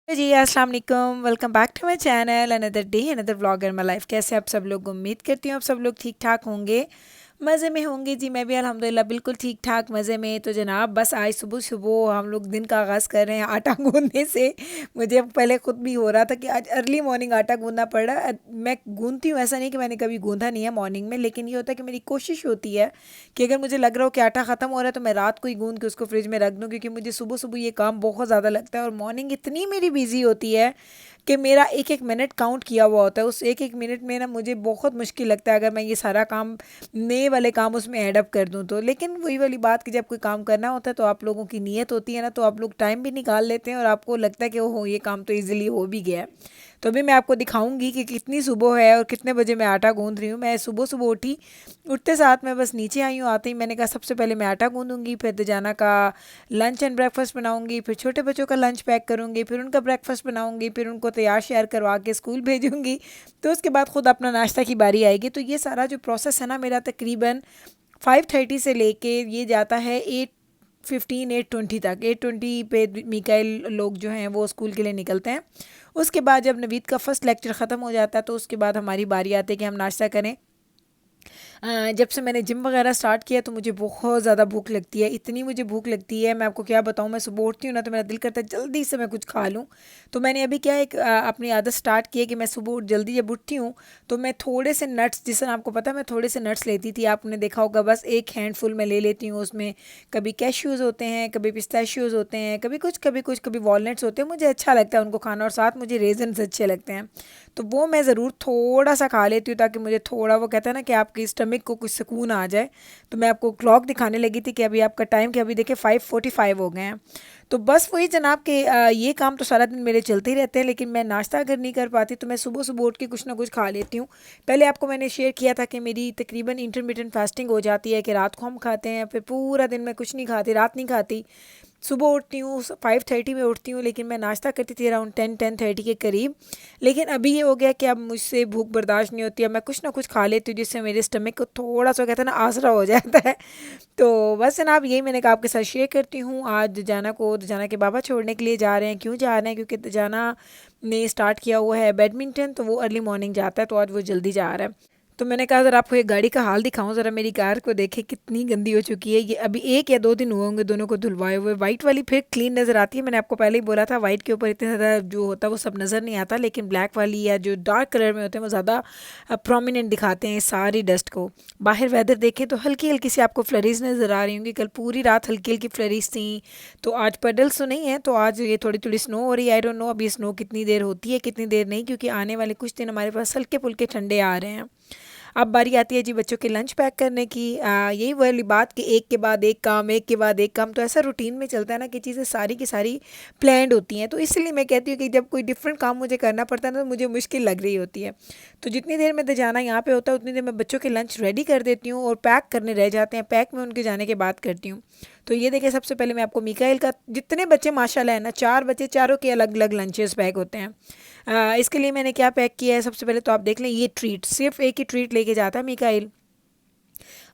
जी अस्सलाम वालेकुम, welcome back to my channel. Another day another vlog in my life. कैसे आप सब लोग? उम्मीद करती हूँ आप सब लोग ठीक ठाक होंगे, मज़े में होंगे। जी मैं भी अल्हम्दुलिल्लाह बिल्कुल ठीक ठाक मज़े में। तो जनाब बस आज सुबह सुबह हम लोग दिन का आगाज़ कर रहे हैं आटा गूंदने से। मुझे पहले खुद भी हो रहा था कि आज अर्ली मॉर्निंग आटा गूंदना पड़ रहा है। मैं गूंदती हूँ, ऐसा नहीं कि मैंने कभी गूंदा नहीं है मॉर्निंग में, लेकिन ये होता है कि मेरी कोशिश होती है कि अगर मुझे लग रहा हो कि आटा ख़त्म हो रहा है तो मैं रात को ही गूंद के उसको फ्रिज में रख दूँ, क्योंकि मुझे सुबह सुबह ये काम बहुत ज़्यादा लगता है। और मॉर्निंग इतनी मेरी बिजी होती है कि मेरा एक एक मिनट काउंट किया हुआ होता है। उस एक एक मिनट में ना मुझे बहुत मुश्किल लगता है अगर मैं ये सारा काम नए वाले काम उसमें ऐड कर दूँ तो। लेकिन वही वाली बात कि जब कोई काम करना होता है तो आप लोगों की नीयत होती है ना, तो आप लोग टाइम भी निकाल लेते हैं और आपको लगता है कि ओहो ये काम तो ईजिली हो भी गया है। तो अभी मैं आपको दिखाऊंगी कि कितनी सुबह है और कितने बजे मैं आटा गूंद रही हूँ। मैं सुबह सुबह उठी, उठते साथ मैं बस नीचे आई हूँ। आते ही मैंने कहा सबसे पहले मैं आटा गूंदूंगी, फिर दजाना का लंच एंड ब्रेकफास्ट बनाऊंगी, फिर छोटे बच्चों का लंच पैक करूंगी, फिर उनका ब्रेकफास्ट बनाऊंगी, फिर उनको तैयार श्यार करवा के स्कूल भेजूंगी। तो उसके बाद खुद अपना नाश्ता की बारी आएगी। तो ये सारा जो प्रोसेस है ना मेरा तकरीबन 5:30 से लेके ये जाता है 8:15 8:20 तक। 8:20 पे मिकाइल लोग जो हैं वो स्कूल के लिए निकलते हैं। उसके बाद जब नवीद का फ़र्स्ट लेक्चर ख़त्म हो जाता है तो उसके बाद हमारी बारी आती है कि हम नाश्ता करें। जब से मैंने जिम वगैरह स्टार्ट किया तो मुझे बहुत ज़्यादा भूख लगती है। इतनी मुझे भूख लगती है, मैं आपको क्या बताऊँ। मैं सुबह उठती हूँ ना तो मेरा दिल करता है जल्दी से मैं कुछ खा लूँ। तो मैंने अभी क्या एक अपनी आदत स्टार्ट की है कि मैं सुबह जल्दी जब उठती हूँ तो मैं थोड़े से नट्स, जिस तरह आपको पता है मैं थोड़े से नट्स लेती थी, आपने देखा होगा, बस एक हैंडफुल मैं ले लेती हूँ। उसमें कभी कैश्यूज़ होते हैं, कभी पिस्ताशियोज़ होते हैं, कभी वॉलनट्स होते हैं। मुझे अच्छा लगता है उनको खाना, और साथ मुझे रेजन्स अच्छे लगते हैं। तो वो मैं ज़रूर थोड़ा सा खा लेती हूँ ताकि मुझे थोड़ा, वो कहता है ना कि आपके स्टमक को कुछ सुकून आ जाए। तो मैं आपको क्लॉक दिखाने लगी थी कि अभी आपका टाइम, कि अभी देखिए 5:45 हो गए हैं। तो बस वही जनाब के ये काम तो सारा दिन मेरे चलते ही रहते हैं। लेकिन मैं नाश्ता अगर नहीं कर पाती तो मैं सुबह सुबह उठ के कुछ ना कुछ खा लेती हूँ। पहले आपको मैंने शेयर किया था कि मेरी तकरीबन इंटरमीडियंट फास्टिंग हो जाती है कि रात को हम खाते हैं, फिर पूरा दिन मैं कुछ नहीं खाती, रात नहीं खाती। सुबह उठती हूँ 5:30 में उठती हूँ, लेकिन मैं नाश्ता करती थी अराउंड 10-10:30 के करीब। लेकिन अभी ये हो गया कि अब मुझसे भूख बर्दाश्त नहीं होती है, मैं कुछ ना कुछ खा लेती हूँ जिससे मेरे स्टमक को थोड़ा सा, कहते हैं ना, आसरा हो जाता है। तो बस जनाब यही मैंने कहा आपके साथ शेयर करती हूँ। आज दजाना के बाबा छोड़ने के लिए जा रहे हैं। क्यों जा रहे हैं? क्योंकि दजाना ने स्टार्ट किया हुआ है बैडमिंटन, तो वो अर्ली मॉर्निंग जाता है, तो आज वो जल्दी जा रहा है। तो मैंने कहा ज़रा आपको ये गाड़ी का हाल दिखाऊं, ज़रा मेरी कार को देखें कितनी गंदी हो चुकी है। ये अभी 1 या 2 दिन हुए होंगे दोनों को धुलवाए हुए। वाइट वाली फिर क्लीन नज़र आती है। मैंने आपको पहले ही बोला था वाइट के ऊपर इतना ज़्यादा जो होता है वो सब नज़र नहीं आता, लेकिन ब्लैक वाली या जो डार्क कलर में होते हैं वो ज़्यादा प्रोमिनेंट दिखाते हैं सारी डस्ट को। बाहर वेदर देखें तो हल्की हल्की सी आपको फ्लरीज नज़र आ रही होंगी। कल पूरी रात हल्की हल्की फ्लरीज थी। तो आज पडल्स तो नहीं है, तो आज ये थोड़ी थोड़ी स्नो हो रही है। आई डोंट नो अभी स्नो कितनी देर होती है कितनी देर नहीं, क्योंकि आने वाले कुछ दिन हमारे पास हल्के फुल्के ठंडे आ रहे हैं। अब बारी आती है जी बच्चों के लंच पैक करने की। यही वाली बात कि एक के बाद एक काम, एक के बाद एक काम, तो ऐसा रूटीन में चलता है ना कि चीज़ें सारी की सारी प्लान्ड होती हैं। तो इसलिए मैं कहती हूँ कि जब कोई डिफरेंट काम मुझे करना पड़ता है ना तो मुझे मुश्किल लग रही होती है। तो जितनी देर में जाना यहाँ पे होता है उतनी देर मैं बच्चों के लंच रेडी कर देती हूँ, और पैक करने रह जाते हैं, पैक में उनके जाने के बाद करती हूँ। तो ये देखिए सबसे पहले मैं आपको मिकाइल का, जितने बच्चे माशाल्लाह है ना, 4 बच्चे, चारों के अलग अलग लंचेस पैक होते हैं। इसके लिए मैंने क्या पैक किया है, सबसे पहले तो आप देख लें, ये ट्रीट, सिर्फ एक ही ट्रीट लेके जाता है मिकाइल।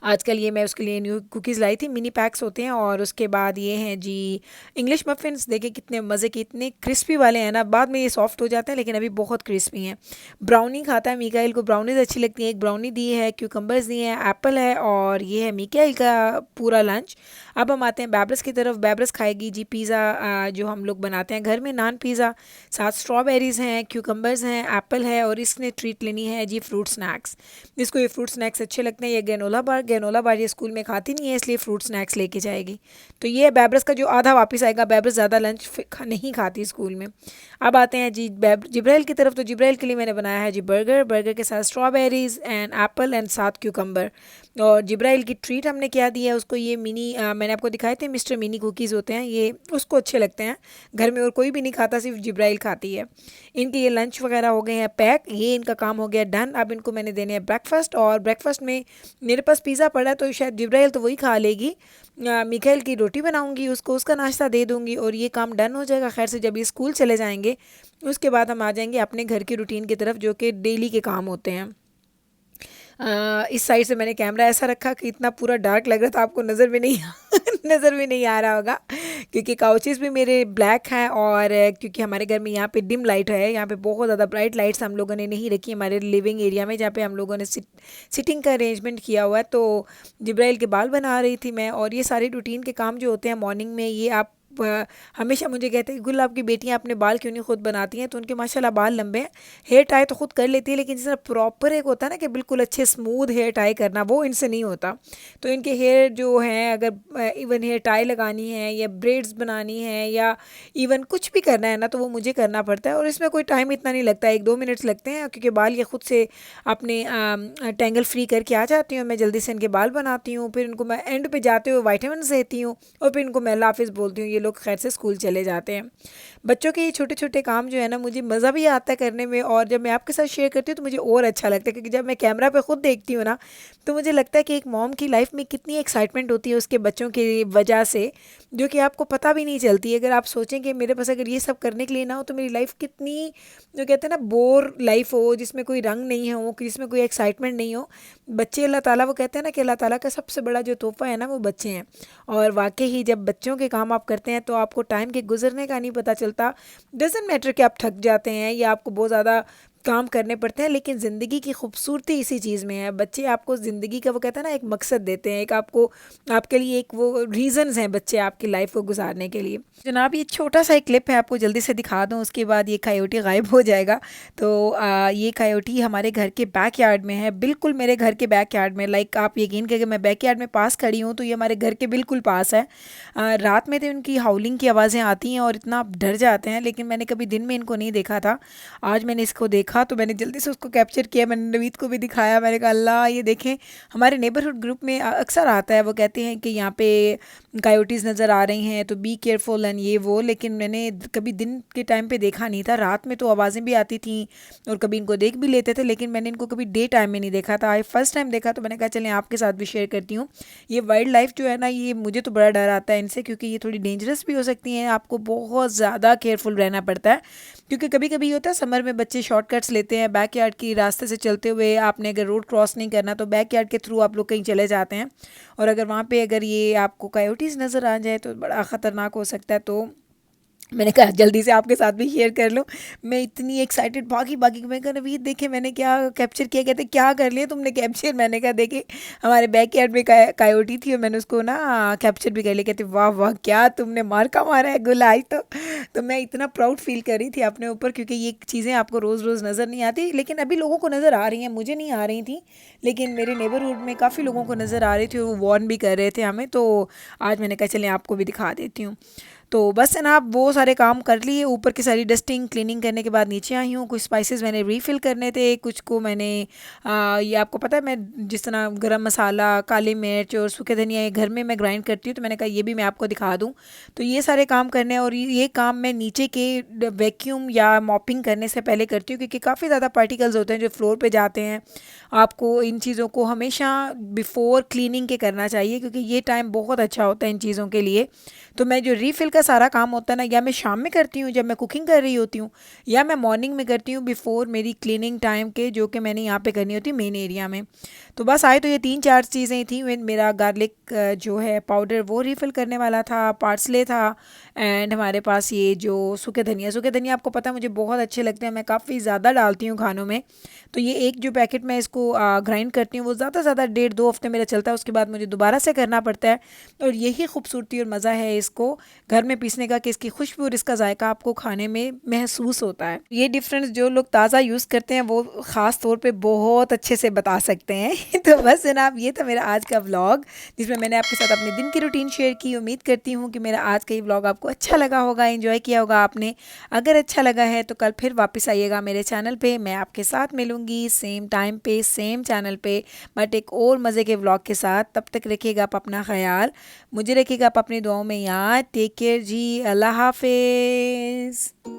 आजकल ये मैं उसके लिए न्यू कुकीज़ लाई थी, मिनी पैक्स होते हैं। और उसके बाद ये हैं जी इंग्लिश मफ़िन्स। देखें कितने मज़े के, इतने क्रिस्पी वाले हैं ना, बाद में ये सॉफ्ट हो जाते हैं लेकिन अभी बहुत क्रिस्पी हैं। ब्राउनी खाता है मिकाइल को, ब्राउनीज़ अच्छी लगती हैं। एक ब्राउनी दी है, क्यूकम्बर्स दिए हैं, एप्पल है, और ये है मिकाइल का पूरा लंच। अब हम आते हैं बैब्रस की तरफ। बैब्रस खाएगी जी पिज़्ज़ा, जो हम लोग बनाते हैं घर में, नान पिज़्ज़ा। साथ स्ट्रॉबेरीज़ हैं, क्यूकम्बर्स हैं, एप्पल है, और इसने ट्रीट लेनी है जी फ्रूट स्नैक्स। इसको ये फ्रूट स्नैक्स अच्छे लगते हैं। ये गैनोला बार ये स्कूल में खाती नहीं है, इसलिए फ्रूट स्नैक्स लेके जाएगी। तो ये बैब्रस का जो आधा वापस आएगा। बैब्रस ज़्यादा लंच नहीं खाती स्कूल में। अब आते हैं जी जिब्राइल की तरफ। तो जिब्राइल के लिए मैंने बनाया है जी बर्गर, बर्गर के साथ स्ट्रॉबेरीज़ एंड एप्पल एंड साथ क्यूकम्बर। और जिब्राइल की ट्रीट हमने क्या दी है उसको, ये मिनी, मैंने आपको दिखाए थे मिस्टर मिनी कुकीज़ होते हैं, ये उसको अच्छे लगते हैं। घर में और कोई भी नहीं खाता, सिर्फ जिब्राइल खाती है। इनके ये लंच वगैरह हो गए हैं पैक, ये इनका काम हो गया डन। अब इनको मैंने देने हैं ब्रेकफास्ट, और ब्रेकफास्ट में मेरे पास पिज़्ज़ा पड़ा है तो शायद जिब्राइल तो वही खा लेगी। मिखाइल की रोटी बनाऊंगी, उसको उसका नाश्ता दे दूंगी, और ये काम डन हो जाएगा। खैर से जब ये स्कूल चले जाएंगे उसके बाद हम आ जाएंगे अपने घर की रूटीन की तरफ, जो कि डेली के काम होते हैं। इस साइड से मैंने कैमरा ऐसा रखा कि इतना पूरा डार्क लग रहा था, आपको नज़र भी नहीं नज़र भी नहीं आ रहा होगा, क्योंकि काउचेस भी मेरे ब्लैक हैं, और क्योंकि हमारे घर में यहाँ पे डिम लाइट है, यहाँ पे बहुत ज़्यादा ब्राइट लाइट्स हम लोगों ने नहीं रखी हमारे लिविंग एरिया में, जहाँ पे हम लोगों ने सिटिंग का अरेंजमेंट किया हुआ है। तो जिब्राइल के बाल बना रही थी मैं, और ये सारे रूटीन के काम जो होते हैं मॉर्निंग में, ये आप हमेशा मुझे कहते हैं गुल आपकी बेटियां अपने बाल क्यों नहीं खुद बनाती हैं, तो उनके माशाल्लाह बाल लंबे हैं, हेयर टाई तो खुद कर लेती है, लेकिन जिस तरह प्रॉपर एक होता है ना कि बिल्कुल अच्छे स्मूथ हेयर टाई करना, वो इनसे नहीं होता। तो इनके हेयर जो हैं, अगर इवन हेयर टाई लगानी है या ब्रेड्स बनानी है या इवन कुछ भी करना है ना, तो वो मुझे करना पड़ता है, और इसमें कोई टाइम इतना नहीं लगता, 1-2 मिनट्स लगते हैं, क्योंकि बाल ये खुद से अपने टेंगल फ्री करके आ जाती हूँ। मैं जल्दी से इनके बाल बनाती हूँ, फिर इनको मैं एंड पे जाते हुए वाइटामिन देती हूँ, और फिर इनको मैं अल्लाह हाफिज़ बोलती हूँ, ये लोग खैर से स्कूल चले जाते हैं। बच्चों के ये छोटे छोटे काम जो है ना, मुझे मज़ा भी आता है करने में, और जब मैं आपके साथ शेयर करती हूँ तो मुझे और अच्छा लगता है, क्योंकि जब मैं कैमरा पे खुद देखती हूँ ना, तो मुझे लगता है कि एक मॉम की लाइफ में कितनी एक्साइटमेंट होती है उसके बच्चों की वजह से, जो कि आपको पता भी नहीं चलती। अगर आप सोचें कि मेरे पास अगर ये सब करने के लिए ना हो, तो मेरी लाइफ कितनी, जो कहते हैं ना, बोर लाइफ हो, जिसमें कोई रंग नहीं हो, जिसमें कोई एक्साइटमेंट नहीं हो। बच्चे अल्लाह ताला, वो कहते हैं ना कि अल्लाह ताला का सबसे बड़ा जो तोहफ़ा है ना, वो बच्चे हैं। और वाकई ही जब बच्चों के काम आप करते हैं तो आपको टाइम के गुजरने का नहीं पता चलता। डज़न्ट मैटर कि आप थक जाते हैं या आपको बहुत ज़्यादा काम करने पड़ते हैं, लेकिन ज़िंदगी की खूबसूरती इसी चीज़ में है। बच्चे आपको ज़िंदगी का, वो कहते हैं ना, एक मकसद देते हैं, एक आपको, आपके लिए एक वो रीज़न्स हैं बच्चे आपकी लाइफ को गुजारने के लिए। जनाब, ये छोटा सा एक क्लिप है, आपको जल्दी से दिखा दूँ, उसके बाद ये कायोटी गायब हो जाएगा। तो ये कायोटी हमारे घर के बैक यार्ड में है, बिल्कुल मेरे घर के बैक यार्ड में। लाइक आप यकीन करें, मैं बैक यार्ड में पास खड़ी हूँ तो ये हमारे घर के बिल्कुल पास है। रात में तो इनकी हाउलिंग की आवाज़ें आती हैं और इतना आप डर जाते हैं, लेकिन मैंने कभी दिन में इनको नहीं देखा था। आज मैंने इसको देखा तो मैंने जल्दी से उसको कैप्चर किया, मैंने नवीद को भी दिखाया। मैंने कहा अल्लाह, ये देखें, हमारे नेबरहुड ग्रुप में अक्सर आता है, वो कहते हैं कि यहाँ पे कायोटीज़ नज़र आ रही हैं तो बी केयरफुल एंड ये वो, लेकिन मैंने कभी दिन के टाइम पे देखा नहीं था। रात में तो आवाज़ें भी आती थी और कभी इनको देख भी लेते थे, लेकिन मैंने इनको कभी डे टाइम में नहीं देखा था। आज फर्स्ट टाइम देखा, तो मैंने कहा चलें आपके साथ भी शेयर करती हूँ। ये वाइल्ड लाइफ जो है ना, ये मुझे तो बड़ा डर आता है इनसे, क्योंकि ये थोड़ी डेंजरस भी हो सकती हैं, आपको बहुत ज़्यादा केयरफुल रहना पड़ता है। क्योंकि कभी कभी होता है समर में बच्चे शॉर्टकट्स लेते हैं, बैक यार्ड की रास्ते से चलते हुए, आपने अगर रोड क्रॉस नहीं करना तो बैक यार्ड के थ्रू आप लोग कहीं चले जाते हैं, और अगर वहाँ पे अगर ये आपको कायोटीज़ नज़र आ जाए तो बड़ा ख़तरनाक हो सकता है। तो मैंने कहा जल्दी से आपके साथ भी शेयर कर लूँ। मैं इतनी एक्साइटेड भागी भागी, मैं कहा नवीद देखे मैंने क्या कैप्चर किया। कहते क्या कर लिया तुमने कैप्चर? मैंने कहा देखे हमारे बैक यार्ड में कायोटी थी और मैंने उसको ना कैप्चर भी कर लिया। कहते वाह वाह, क्या तुमने मार्का मारा है गुल आज तो मैं इतना प्राउड फील कर रही थी अपने ऊपर, क्योंकि ये चीज़ें आपको रोज़ रोज़ नज़र नहीं आती, लेकिन अभी लोगों को नज़र आ रही हैं, मुझे नहीं आ रही थी, लेकिन मेरे नेबरहुड में काफ़ी लोगों को नज़र आ रही थी और वो वार्न भी कर रहे थे हमें। तो आज मैंने कहा चलें आपको भी दिखा देती हूँ। तो बस है ना, आप वो सारे काम कर लिए, ऊपर की सारी डस्टिंग क्लीनिंग करने के बाद नीचे आई हूँ। कुछ स्पाइसेस मैंने रीफ़िल करने थे, कुछ को मैंने ये आपको पता है मैं जिस तरह गरम मसाला, काली मिर्च और सूखे धनिया ये घर में मैं ग्राइंड करती हूँ, तो मैंने कहा ये भी मैं आपको दिखा दूँ। तो ये सारे काम करने हैं, और ये काम मैं नीचे के वैक्यूम या मॉपिंग करने से पहले करती हूँ, क्योंकि काफ़ी ज़्यादा पार्टिकल्स होते हैं जो फ्लोर पर जाते हैं। आपको इन चीज़ों को हमेशा बिफ़ोर क्लीनिंग के करना चाहिए, क्योंकि ये टाइम बहुत अच्छा होता है इन चीज़ों के लिए। तो मैं जो रीफ़िल का सारा काम होता है ना, या मैं शाम में करती हूँ जब मैं कुकिंग कर रही होती हूँ, या मैं मॉर्निंग में करती हूँ बिफ़ोर मेरी क्लीनिंग टाइम के, जो कि मैंने यहाँ पे करनी होती है मेन एरिया में। तो बस आए तो ये 3-4 चीज़ें थी। मेरा गार्लिक जो है पाउडर वो रीफ़िल करने वाला था, पार्सले था, एंड हमारे पास ये जो सूखे धनिया आपको पता है मुझे बहुत अच्छे लगते हैं, मैं काफ़ी ज़्यादा डालती हूँ खानों में। तो ये एक जो पैकेट मैं इसको ग्राइंड करती हूँ, वो ज़्यादा से ज़्यादा 1.5-2 हफ्ते मेरा चलता है, उसके बाद मुझे दोबारा से करना पड़ता है। और यही खूबसूरती और मज़ा है इसको घर में पीसने का, कि इसकी खुशबू और इसका जायका आपको खाने में महसूस होता है। ये डिफरेंस जो लोग ताज़ा यूज़ करते हैं वो ख़ास तौर पे बहुत अच्छे से बता सकते हैं। तो बस जनाब, ये था मेरा आज का व्लॉग, जिसमें मैंने आपके साथ अपने दिन की रूटीन शेयर की। उम्मीद करती हूँ कि मेरा आज का ये व्लॉग आपको अच्छा लगा होगा, एंजॉय किया होगा आपने। अगर अच्छा लगा है तो कल फिर वापस आइएगा मेरे चैनल पे, मैं आपके साथ मिलूँगी सेम टाइम पे सेम चैनल पे, बट एक और मज़े के व्लॉग के साथ। तब तक रखिएगा आप अपना ख्याल, मुझे रखिएगा आप अपनी दुआओं में याद। टेक केयर जी, अल्लाह हाफिज़।